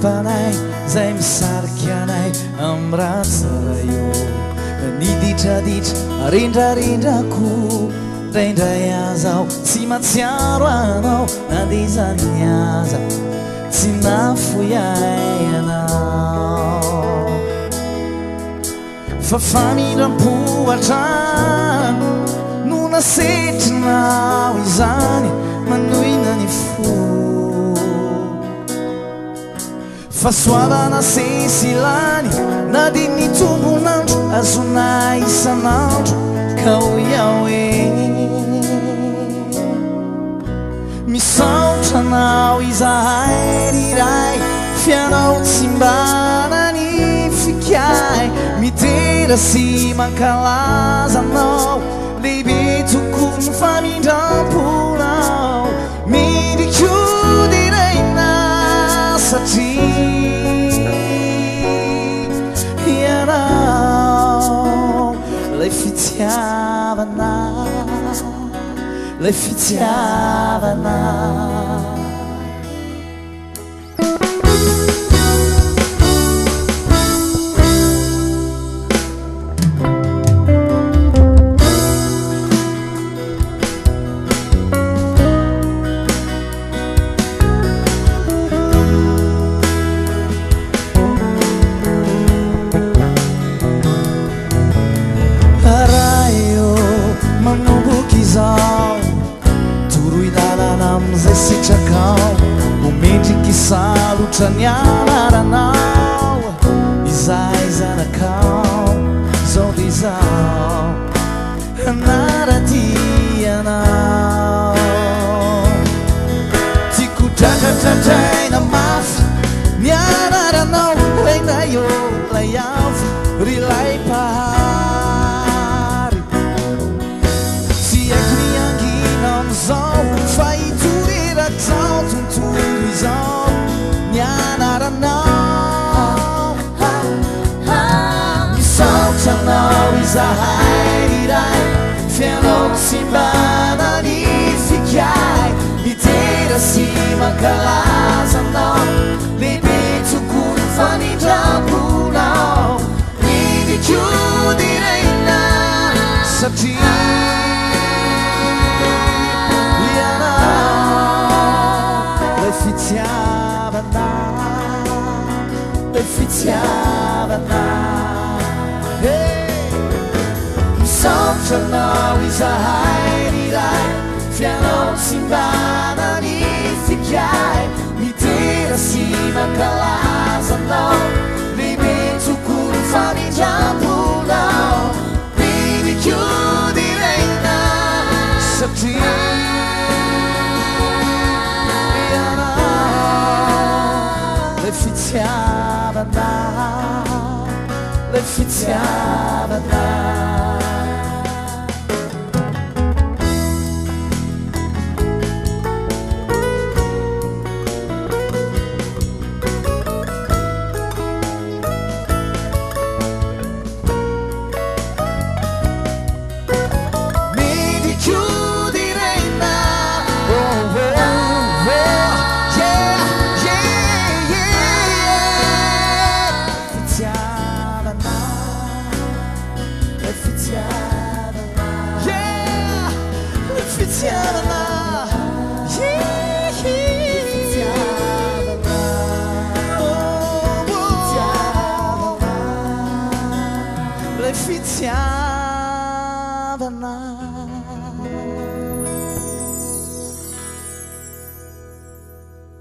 panay zay misariky anay am'ratsara io niditraditra rendrarendrako raindray azaho tsy matsiaro anao nandezany aza tsy nafoyay anao fa famindram-pohatrano no nasetrinao izany manohina ny fo fa soavana sesilany na di ny tombonandro azonay isanandro ka hoiao e misaotranao izahay riray fianao tsy mbanany fikay mitera sy mankalazanao lehibe tokony ny famindram-ponao midiko diraina satria ianao lay fitiavana lay fitiavana salutra ny anaranao izay zanakao zao de zao anaratianao tiako tratratratraina mafy ny anaranao raina io lay avy rilay pahary tsy haiko miangina am'zao fa itorerak'zao tontolo izao misaotranao izahay riray fianao tsy mbanany fikay mitera sy mankalazanao lehibe tokony fanindram-ponao midiko diraina satria ianao lay fitiavana lay fitiavana misaotranao izahay riray fianao tsy mbanany fikay mitera sy mankalazanao lehibe tokony fanindram-ponao midiko diraina satria ianao lay fitiavana lay fitiavana fitiavana